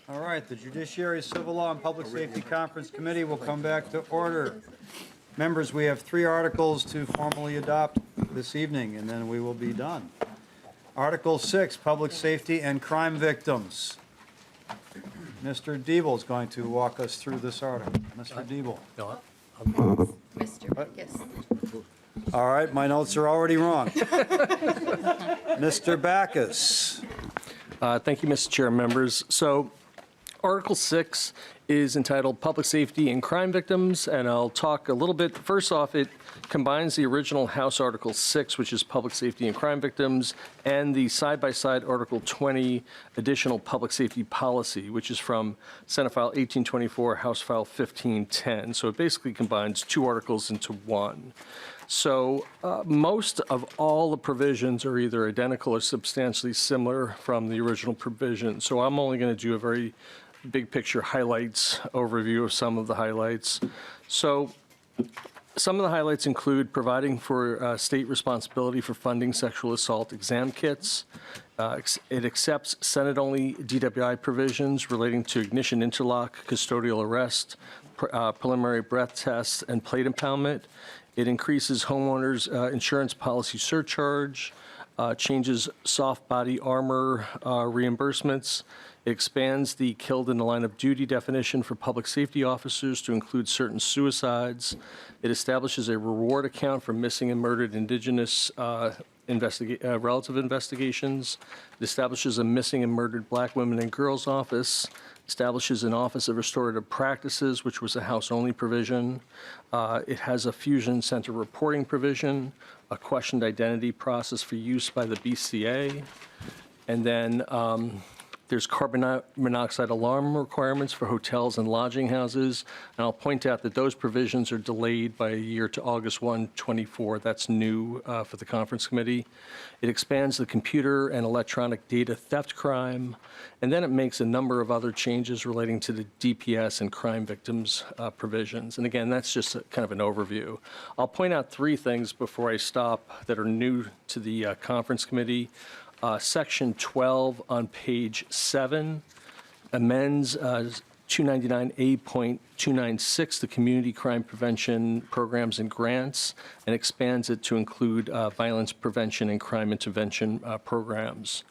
All right, the Judiciary, Civil Law, and Public Safety Conference Committee will come back to order. Members, we have 3 articles to formally adopt this evening, and then we will be done. Article 6, Public Safety and Crime Victims. Mr. Diebel is going to walk us through this article. Mr. Diebel. Mr. Backus. All right, my notes are already wrong. Mr. Backus. Thank you, Mr. Chair, members. So Article 6 is entitled Public Safety and Crime Victims, and I'll talk a little bit. First off, it combines the original House Article 6, which is Public Safety and Crime Victims, and the side-by-side Article 20, Additional Public Safety Policy, which is from Senate File 1824, House File 1510. So it basically combines 2 articles into one. So most of all the provisions are either identical or substantially similar from the original provision. So I'm only going to do a very big picture highlights overview of some of the highlights. So some of the highlights include providing for state responsibility for funding sexual assault exam kits. It accepts Senate-only DWI provisions relating to ignition interlock, custodial arrest, preliminary breath tests, and plate impoundment. It increases homeowners' insurance policy surcharge, changes soft body armor reimbursements. It expands the killed in the line of duty definition for public safety officers to include certain suicides. It establishes a reward account for missing and murdered Indigenous relative investigations. It establishes a missing and murdered Black women and girls office. Establishes an Office of Restorative Practices, which was a House-only provision. It has a fusion center reporting provision, a questioned identity process for use by the BCA, and then there's carbon monoxide alarm requirements for hotels and lodging houses. And I'll point out that those provisions are delayed by a year to August 1, 24. That's new for the conference committee. It expands the computer and electronic data theft crime. And then it makes a number of other changes relating to the DPS and crime victims provisions. And again, that's just kind of an overview. I'll point out 3 things before I stop that are new to the conference committee. Section 12 on page 7 amends 299A.296, the Community Crime Prevention Programs and Grants, and expands it to include violence prevention and crime intervention programs.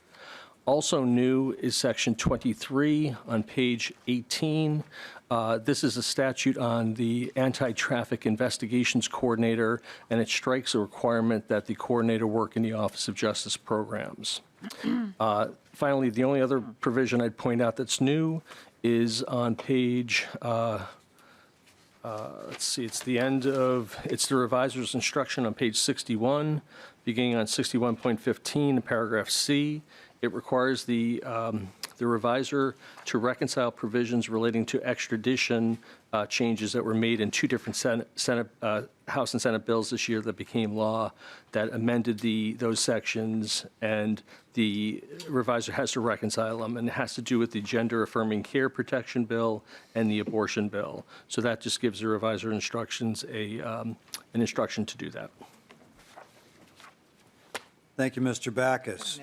Also new is Section 23 on page 18. This is a statute on the Anti-Traffic Investigations Coordinator, and it strikes a requirement that the coordinator work in the Office of Justice Programs. Finally, the only other provision I'd point out that's new is on page, let's see, it's the reviser's instruction on page 61, beginning on 61.15, paragraph C. It requires the revisor to reconcile provisions relating to extradition changes that were made in 2 different House and Senate bills this year that became law that amended those sections, and the revisor has to reconcile them, and it has to do with the Gender Affirming Care Protection Bill and the Abortion Bill. So that just gives the revisor instructions an instruction to do that. Thank you, Mr. Backus.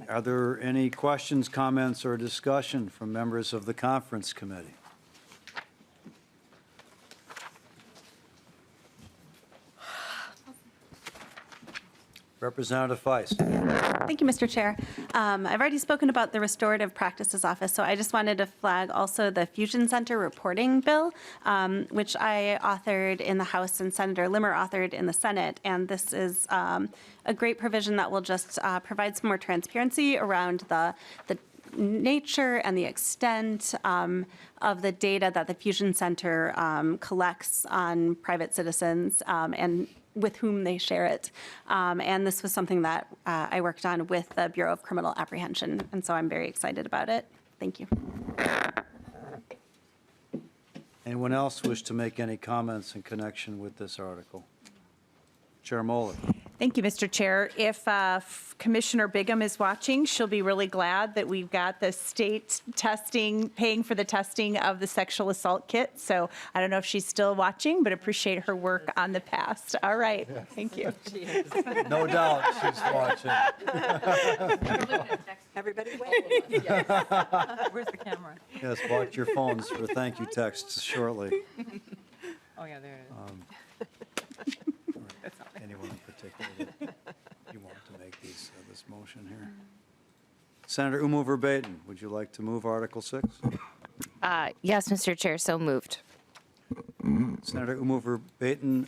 Are there any questions, comments, or discussion from members of the conference committee? Representative Feist. Thank you, Mr. Chair. I've already spoken about the Restorative Practices Office, so I just wanted to flag also the Fusion Center Reporting Bill, which I authored in the House and Senator Limmer authored in the Senate. And this is a great provision that will just provide some more transparency around the nature and the extent of the data that the Fusion Center collects on private citizens and with whom they share it. And this was something that I worked on with the Bureau of Criminal Apprehension, and so I'm very excited about it. Thank you. Anyone else wish to make any comments in connection with this article? Chair Moller. Thank you, Mr. Chair. If Commissioner Bigham is watching, she'll be really glad that we've got the state testing, paying for the testing of the sexual assault kit. So I don't know if she's still watching, but appreciate her work on the past. All right. Thank you. No doubt she's watching. Everybody wait. Where's the camera? Yes, watch your phones for thank you texts shortly. Oh, yeah, there it is. Anyone in particular that you want to make this motion here? Senator Umu Verbatim, would you like to move Article 6? Yes, Mr. Chair, so moved. Senator Umu Verbatim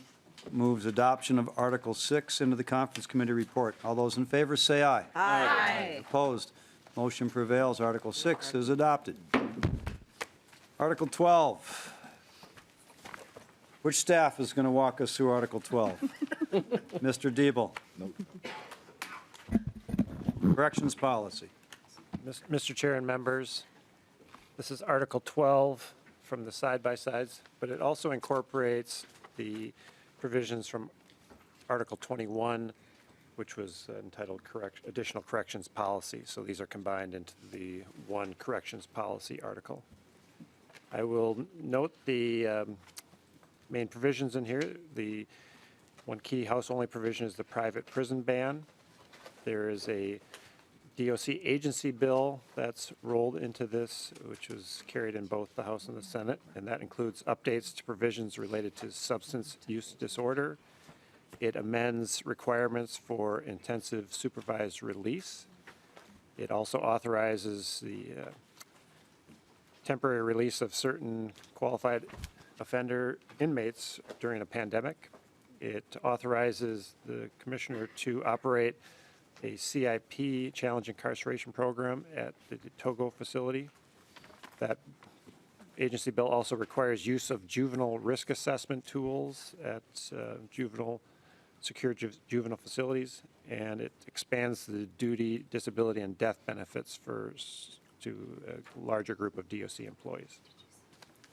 moves adoption of Article 6 into the Conference Committee report. All those in favor say aye. Aye. Opposed? Motion prevails. Article 6 is adopted. Article 12. Which staff is going to walk us through Article 12? Mr. Diebel. Corrections policy. Mr. Chair and members, this is Article 12 from the side-by-sides, but it also incorporates the provisions from Article 21, which was entitled Additional Corrections Policy. So these are combined into the one corrections policy article. I will note the main provisions in here. The one key House-only provision is the private prison ban. There is a DOC agency bill that's rolled into this, which was carried in both the House and the Senate, and that includes updates to provisions related to substance use disorder. It amends requirements for intensive supervised release. It also authorizes the temporary release of certain qualified offender inmates during a pandemic. It authorizes the commissioner to operate a CIP, Challenge Incarceration Program, at the Togo facility. That agency bill also requires use of juvenile risk assessment tools at secure juvenile facilities, and it expands the duty, disability, and death benefits to a larger group of DOC employees.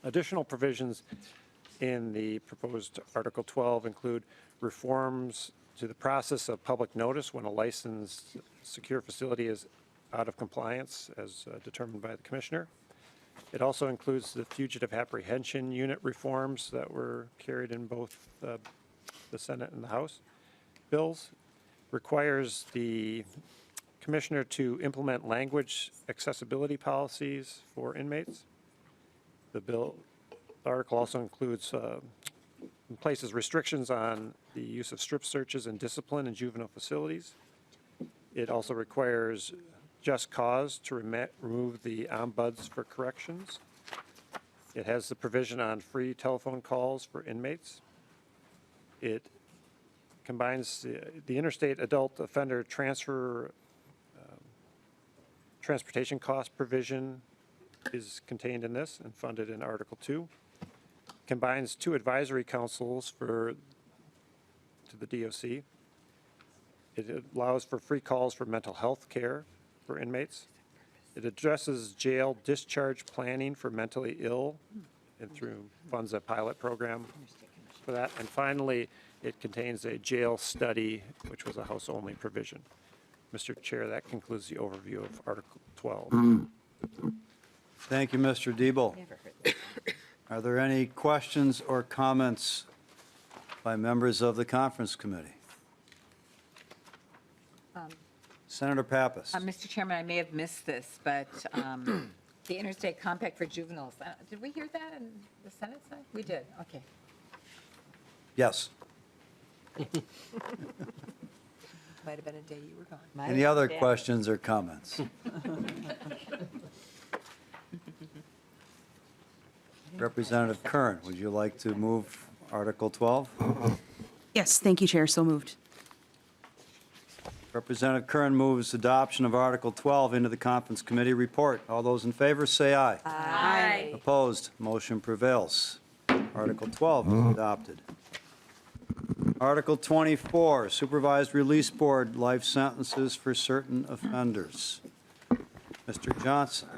Additional provisions in the proposed Article 12 include reforms to the process of public notice when a licensed secure facility is out of compliance as determined by the commissioner. It also includes the fugitive apprehension unit reforms that were carried in both the Senate and the House bills. Requires the commissioner to implement language accessibility policies for inmates. The article also includes places restrictions on the use of strip searches and discipline in juvenile facilities. It also requires just cause to remove the ombuds for corrections. It has the provision on free telephone calls for inmates. It combines the interstate adult offender transportation cost provision is contained in this and funded in Article 2. Combines two advisory councils to the DOC. It allows for free calls for mental health care for inmates. It addresses jail discharge planning for mentally ill and through funds a pilot program for that. And finally, it contains a jail study, which was a House-only provision. Mr. Chair, that concludes the overview of Article 12. Thank you, Mr. Diebel. Are there any questions or comments by members of the Conference Committee? Senator Pappas. Mr. Chairman, I may have missed this, but the Interstate Compact for Juveniles, did we hear that in the Senate side? We did, okay. Yes. Might have been a day you were gone. Any other questions or comments? Representative Kern, would you like to move Article 12? Yes, thank you, Chair. So moved. Representative Kern moves adoption of Article 12 into the Conference Committee report. All those in favor say aye. Aye. Opposed? Motion prevails. Article 12 is adopted. Article 24, Supervised Release Board, life sentences for certain offenders. Mr. Johnson.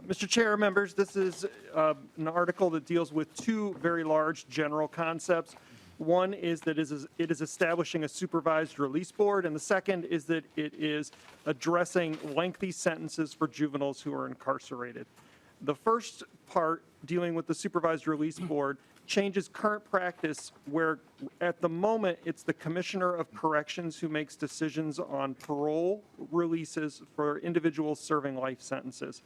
Mr. Chair, members, this is an article that deals with two very large general concepts. One is that it is establishing a supervised release board, and the second is that it is addressing lengthy sentences for juveniles who are incarcerated. The first part, dealing with the supervised release board, changes current practice where at the moment it's the Commissioner of Corrections who makes decisions on parole releases for individuals serving life sentences.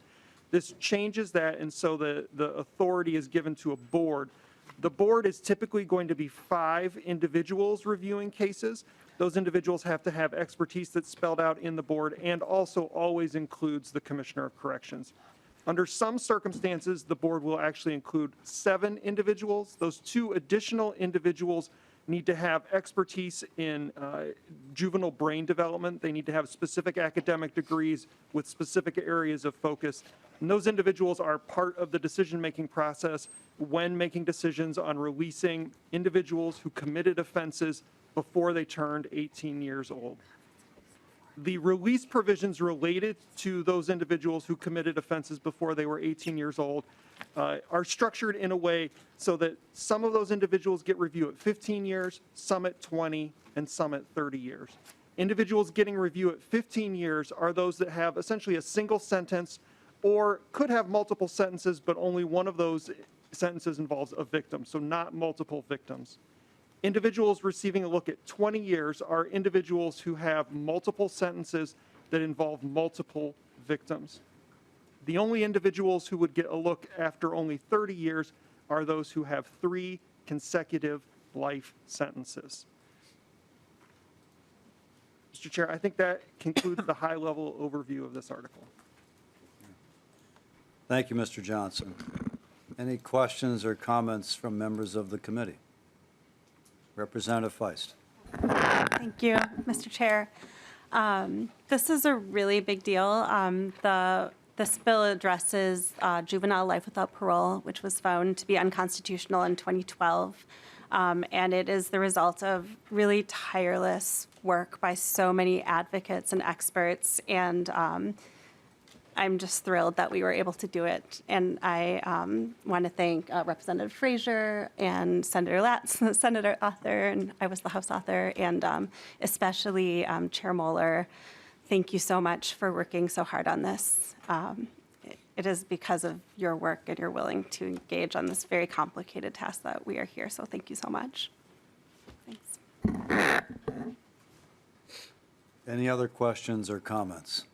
This changes that, and so the authority is given to a board. The board is typically going to be 5 individuals reviewing cases. Those individuals have to have expertise that's spelled out in the board and also always includes the Commissioner of Corrections. Under some circumstances, the board will actually include 7 individuals. Those 2 additional individuals need to have expertise in juvenile brain development. They need to have specific academic degrees with specific areas of focus. And those individuals are part of the decision-making process when making decisions on releasing individuals who committed offenses before they turned 18 years old. The release provisions related to those individuals who committed offenses before they were 18 years old are structured in a way so that some of those individuals get review at 15 years, some at 20, and some at 30 years. Individuals getting review at 15 years are those that have essentially a single sentence or could have multiple sentences, but only one of those sentences involves a victim, so not multiple victims. Individuals receiving a look at 20 years are individuals who have multiple sentences that involve multiple victims. The only individuals who would get a look after only 30 years are those who have 3 consecutive life sentences. Mr. Chair, I think that concludes the high-level overview of this article. Thank you, Mr. Johnson. Any questions or comments from members of the committee? Representative Feist. Thank you, Mr. Chair. This is a really big deal. This bill addresses juvenile life without parole, which was found to be unconstitutional in 2012. And it is the result of really tireless work by so many advocates and experts. And I'm just thrilled that we were able to do it. And I want to thank Representative Frazier and Senator Latz, the Senator author, and I was the House author, and especially Chair Moller. Thank you so much for working so hard on this. It is because of your work and you're willing to engage on this very complicated task that we are here. So thank you so much. Thanks. Any other questions or comments?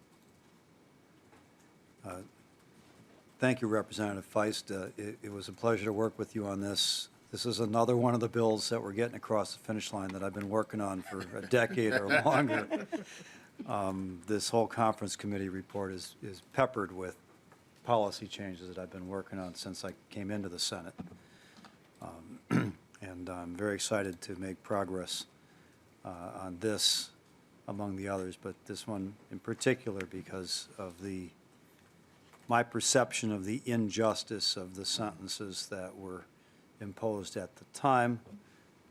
Thank you, Representative Feist. It was a pleasure to work with you on this. This is another one of the bills that we're getting across the finish line that I've been working on for a decade or longer. This whole conference committee report is peppered with policy changes that I've been working on since I came into the Senate. And I'm very excited to make progress on this among the others, but this one in particular because of my perception of the injustice of the sentences that were imposed at the time,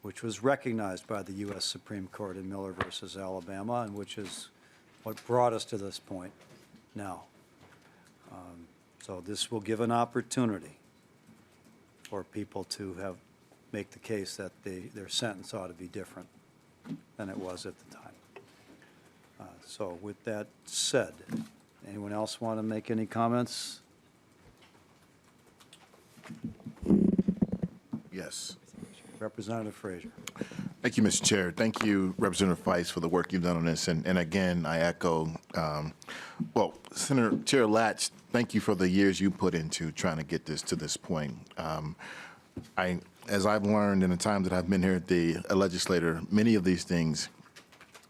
which was recognized by the U.S. Supreme Court in Moller versus Alabama, and which is what brought us to this point now. So this will give an opportunity for people to make the case that their sentence ought to be different than it was at the time. So with that said, anyone else want to make any comments? Yes. Representative Frazier. Thank you, Mr. Chair. Thank you, Representative Feist, for the work you've done on this. And again, I echo, Senator Chair Latz, thank you for the years you put into trying to get this to this point. As I've learned in the time that I've been here at a legislator, many of these things,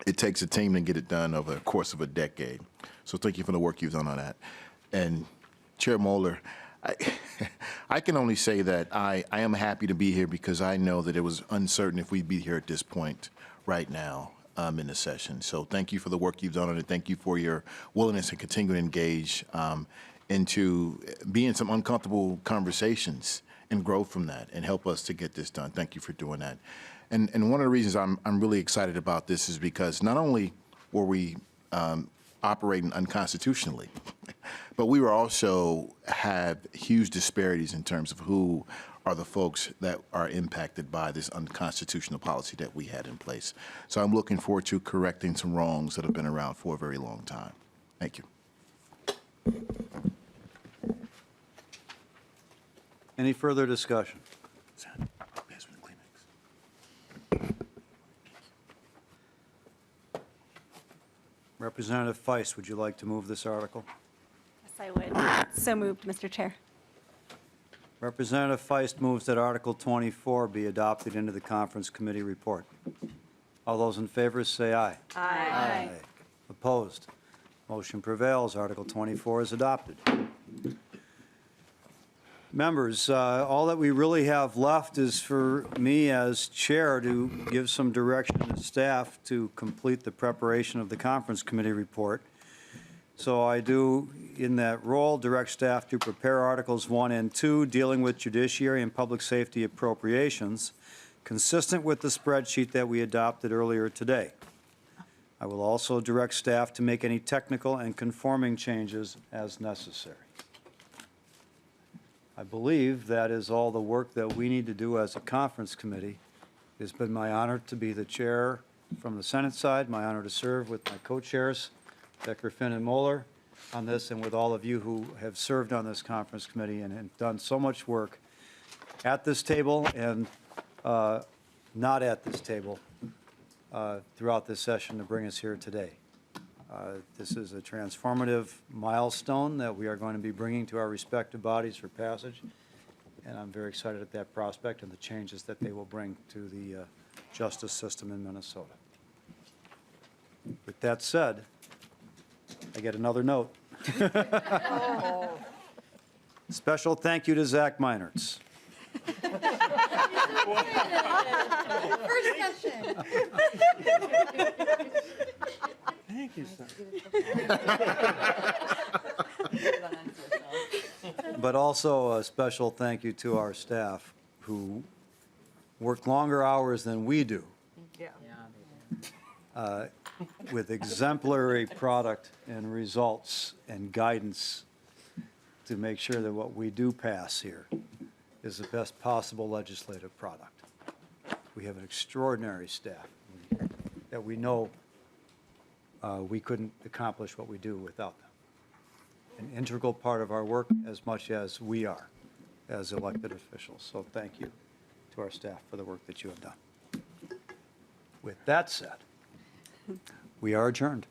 it takes a team to get it done over the course of a decade. So thank you for the work you've done on that. And Chair Moller, I can only say that I am happy to be here because I know that it was uncertain if we'd be here at this point right now in the session. So thank you for the work you've done on it. Thank you for your willingness to continue to engage into being some uncomfortable conversations and grow from that and help us to get this done. Thank you for doing that. And one of the reasons I'm really excited about this is because not only were we operating unconstitutionally, but we were also have huge disparities in terms of who are the folks that are impacted by this unconstitutional policy that we had in place. So I'm looking forward to correcting some wrongs that have been around for a very long time. Thank you. Any further discussion? Representative Feist, would you like to move this article? Yes, I would. So moved, Mr. Chair. Representative Feist moves that Article 24 be adopted into the conference committee report. All those in favor say aye. Aye. Opposed? Motion prevails. Article 24 is adopted. Members, all that we really have left is for me as chair to give some direction to staff to complete the preparation of the conference committee report. So I do, in that role, direct staff to prepare Articles 1 and 2 dealing with judiciary and public safety appropriations, consistent with the spreadsheet that we adopted earlier today. I will also direct staff to make any technical and conforming changes as necessary. I believe that is all the work that we need to do as a conference committee. It's been my honor to be the chair from the Senate side, my honor to serve with my co-chairs, Becker, Finn, and Moller, on this, and with all of you who have served on this conference committee and done so much work at this table and not at this table throughout this session to bring us here today. This is a transformative milestone that we are going to be bringing to our respective bodies for passage, and I'm very excited at that prospect and the changes that they will bring to the justice system in Minnesota. With that said, I get another note. Special thank you to Zach Meinertz. Thank you, sir. But also a special thank you to our staff who work longer hours than we do with exemplary product and results and guidance to make sure that what we do pass here is the best possible legislative product. We have an extraordinary staff that we know we couldn't accomplish what we do without them. An integral part of our work as much as we are as elected officials. So thank you to our staff for the work that you have done. With that said, we are adjourned.